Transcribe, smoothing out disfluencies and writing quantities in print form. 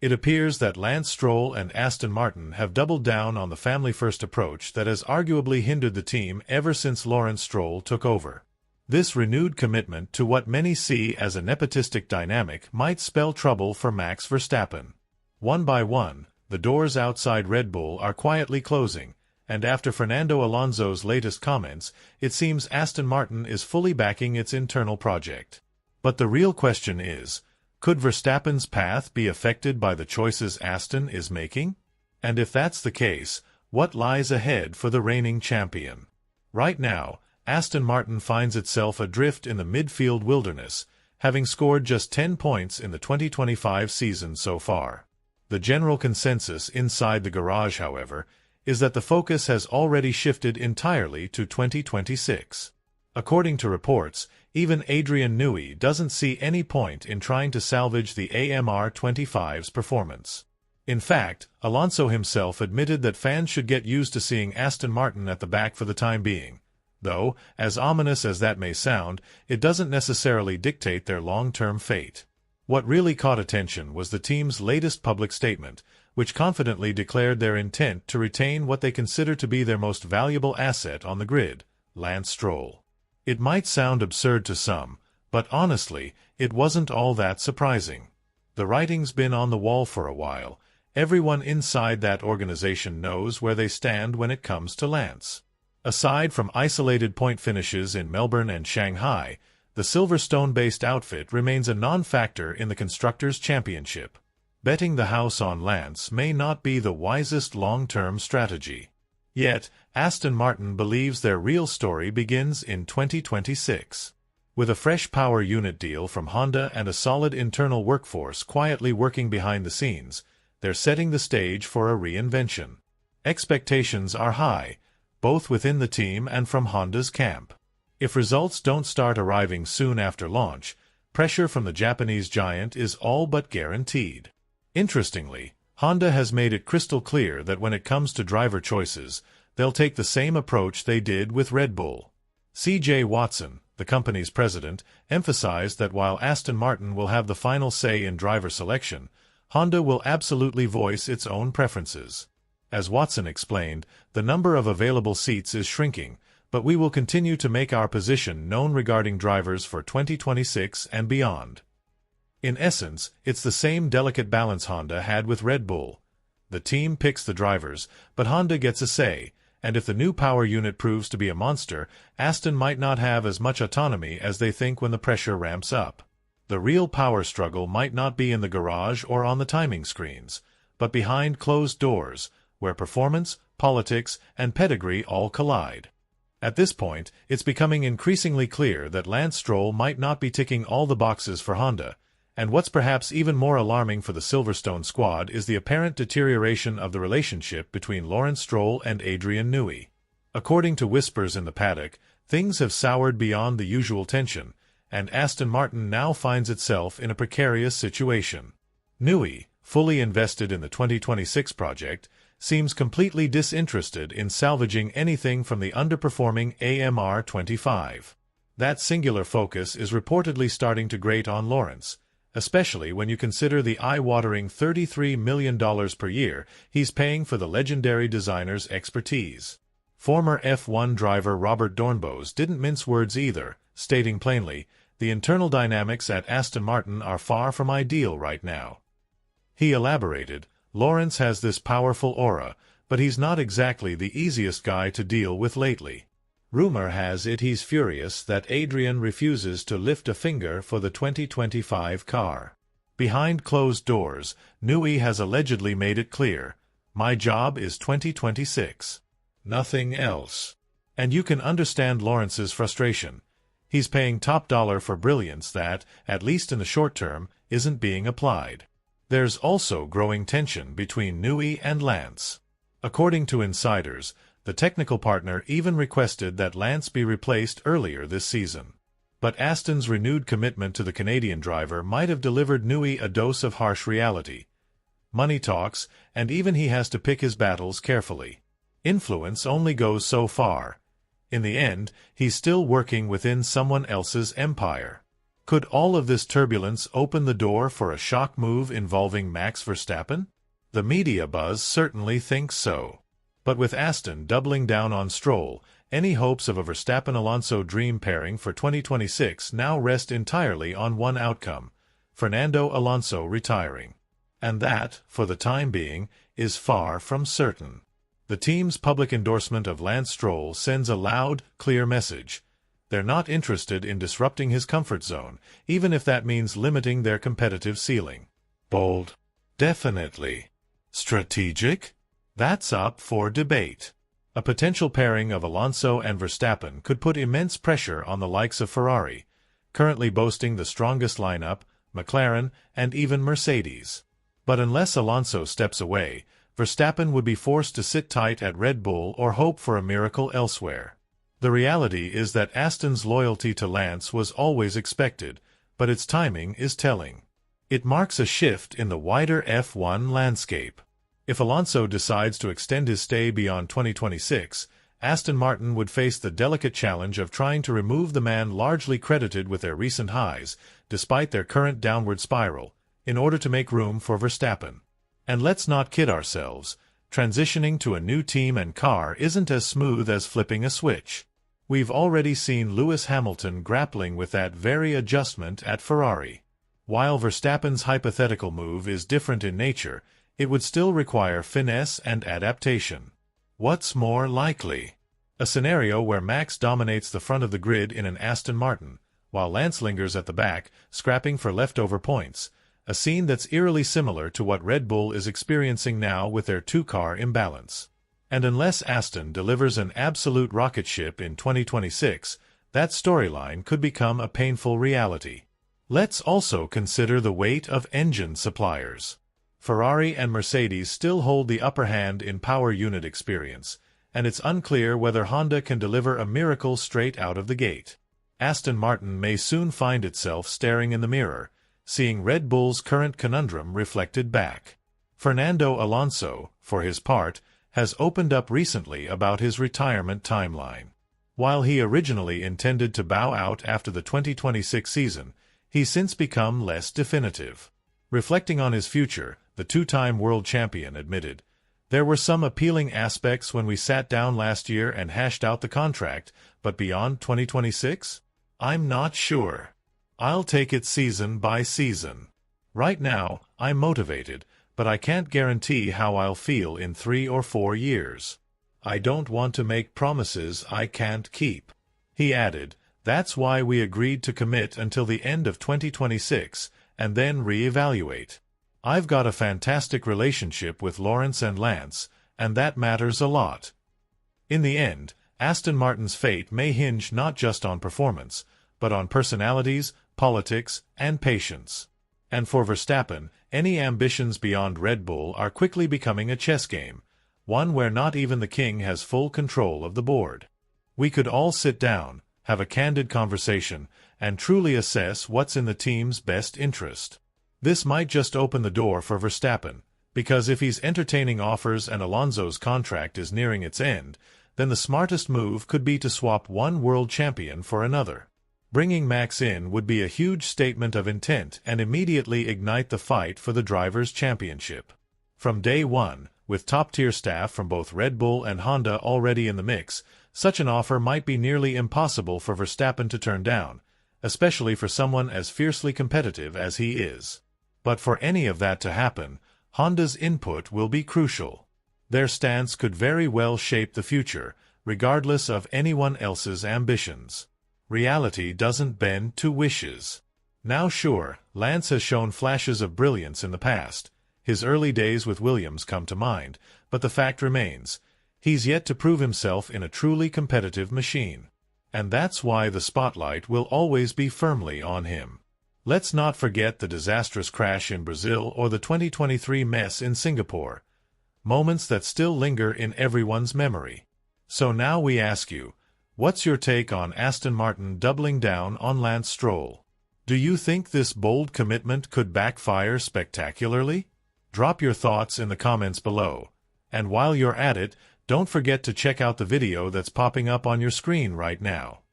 It appears that Lance Stroll and Aston Martin have doubled down on the family-first approach that has arguably hindered the team ever since Lawrence Stroll took over. This renewed commitment to what many see as a nepotistic dynamic might spell trouble for Max Verstappen. One by one, the doors outside Red Bull are quietly closing, and after Fernando Alonso's latest comments, it seems Aston Martin is fully backing its internal project. But the real question is, could Verstappen's path be affected by the choices Aston is making? And if that's the case, what lies ahead for the reigning champion? Right now, Aston Martin finds itself adrift in the midfield wilderness, having scored just 10 points in the 2025 season so far. The general consensus inside the garage, however, is that the focus has already shifted entirely to 2026. According to reports, even Adrian Newey doesn't see any point in trying to salvage the AMR25's performance. In fact, Alonso himself admitted that fans should get used to seeing Aston Martin at the back for the time being. Though, as ominous as that may sound, it doesn't necessarily dictate their long-term fate. What really caught attention was the team's latest public statement, which confidently declared their intent to retain what they consider to be their most valuable asset on the grid, Lance Stroll. It might sound absurd to some, but honestly, it wasn't all that surprising. The writing's been on the wall for a while. Everyone inside that organization knows where they stand when it comes to Lance. Aside from isolated point finishes in Melbourne and Shanghai, the Silverstone-based outfit remains a non-factor in the Constructors' Championship. Betting the house on Lance may not be the wisest long-term strategy. Yet, Aston Martin believes their real story begins in 2026. With a fresh power unit deal from Honda and a solid internal workforce quietly working behind the scenes, they're setting the stage for a reinvention. Expectations are high, both within the team and from Honda's camp. If results don't start arriving soon after launch, pressure from the Japanese giant is all but guaranteed. Interestingly, Honda has made it crystal clear that when it comes to driver choices, they'll take the same approach they did with Red Bull. C.J. Watson, the company's president, emphasized that while Aston Martin will have the final say in driver selection, Honda will absolutely voice its own preferences. As Watson explained, the number of available seats is shrinking, but we will continue to make our position known regarding drivers for 2026 and beyond. In essence, it's the same delicate balance Honda had with Red Bull. The team picks the drivers, but Honda gets a say, and if the new power unit proves to be a monster, Aston might not have as much autonomy as they think when the pressure ramps up. The real power struggle might not be in the garage or on the timing screens, but behind closed doors, where performance, politics, and pedigree all collide. At this point, it's becoming increasingly clear that Lance Stroll might not be ticking all the boxes for Honda, and what's perhaps even more alarming for the Silverstone squad is the apparent deterioration of the relationship between Lawrence Stroll and Adrian Newey. According to whispers in the paddock, things have soured beyond the usual tension, and Aston Martin now finds itself in a precarious situation. Newey, fully invested in the 2026 project, seems completely disinterested in salvaging anything from the underperforming AMR25. That singular focus is reportedly starting to grate on Lawrence, especially when you consider the eye-watering $33 million per year he's paying for the legendary designer's expertise. Former F1 driver Robert Dornbos didn't mince words either, stating plainly, the internal dynamics at Aston Martin are far from ideal right now. He elaborated, Lawrence has this powerful aura, but he's not exactly the easiest guy to deal with lately. Rumor has it he's furious that Adrian refuses to lift a finger for the 2025 car. Behind closed doors, Newey has allegedly made it clear, my job is 2026. Nothing else. And you can understand Lawrence's frustration. He's paying top dollar for brilliance that, at least in the short term, isn't being applied. There's also growing tension between Newey and Lance. According to insiders, the technical partner even requested that Lance be replaced earlier this season. But Aston's renewed commitment to the Canadian driver might have delivered Newey a dose of harsh reality. Money talks, and even he has to pick his battles carefully. Influence only goes so far. In the end, he's still working within someone else's empire. Could all of this turbulence open the door for a shock move involving Max Verstappen? The media buzz certainly thinks so. But with Aston doubling down on Stroll, any hopes of a Verstappen-Alonso dream pairing for 2026 now rest entirely on one outcome: Fernando Alonso retiring. And that, for the time being, is far from certain. The team's public endorsement of Lance Stroll sends a loud, clear message. They're not interested in disrupting his comfort zone, even if that means limiting their competitive ceiling. Bold? Definitely. Strategic? That's up for debate. A potential pairing of Alonso and Verstappen could put immense pressure on the likes of Ferrari, currently boasting the strongest lineup, McLaren, and even Mercedes. But unless Alonso steps away, Verstappen would be forced to sit tight at Red Bull or hope for a miracle elsewhere. The reality is that Aston's loyalty to Lance was always expected, but its timing is telling. It marks a shift in the wider F1 landscape. If Alonso decides to extend his stay beyond 2026, Aston Martin would face the delicate challenge of trying to remove the man largely credited with their recent highs, despite their current downward spiral, in order to make room for Verstappen. And let's not kid ourselves, transitioning to a new team and car isn't as smooth as flipping a switch. We've already seen Lewis Hamilton grappling with that very adjustment at Ferrari. While Verstappen's hypothetical move is different in nature, it would still require finesse and adaptation. What's more likely? A scenario where Max dominates the front of the grid in an Aston Martin, while Lance lingers at the back, scrapping for leftover points, a scene that's eerily similar to what Red Bull is experiencing now with their two-car imbalance. And unless Aston delivers an absolute rocket ship in 2026, that storyline could become a painful reality. Let's also consider the weight of engine suppliers. Ferrari and Mercedes still hold the upper hand in power unit experience, and it's unclear whether Honda can deliver a miracle straight out of the gate. Aston Martin may soon find itself staring in the mirror, seeing Red Bull's current conundrum reflected back. Fernando Alonso, for his part, has opened up recently about his retirement timeline. While he originally intended to bow out after the 2026 season, he's since become less definitive. Reflecting on his future, the two-time world champion admitted, "There were some appealing aspects when we sat down last year and hashed out the contract, but beyond 2026? I'm not sure. I'll take it season by season. Right now, I'm motivated, but I can't guarantee how I'll feel in 3 or 4 years. I don't want to make promises I can't keep." He added, "That's why we agreed to commit until the end of 2026, and then re-evaluate. I've got a fantastic relationship with Lawrence and Lance, and that matters a lot." In the end, Aston Martin's fate may hinge not just on performance, but on personalities, politics, and patience. And for Verstappen, any ambitions beyond Red Bull are quickly becoming a chess game, one where not even the king has full control of the board. We could all sit down, have a candid conversation, and truly assess what's in the team's best interest. This might just open the door for Verstappen, because if he's entertaining offers and Alonso's contract is nearing its end, then the smartest move could be to swap one world champion for another. Bringing Max in would be a huge statement of intent and immediately ignite the fight for the Drivers' Championship. From day one, with top-tier staff from both Red Bull and Honda already in the mix, such an offer might be nearly impossible for Verstappen to turn down, especially for someone as fiercely competitive as he is. But for any of that to happen, Honda's input will be crucial. Their stance could very well shape the future, regardless of anyone else's ambitions. Reality doesn't bend to wishes. Now sure, Lance has shown flashes of brilliance in the past. His early days with Williams come to mind, but the fact remains, he's yet to prove himself in a truly competitive machine. And that's why the spotlight will always be firmly on him. Let's not forget the disastrous crash in Brazil or the 2023 mess in Singapore, moments that still linger in everyone's memory. So now we ask you, what's your take on Aston Martin doubling down on Lance Stroll? Do you think this bold commitment could backfire spectacularly? Drop your thoughts in the comments below. And while you're at it, don't forget to check out the video that's popping up on your screen right now.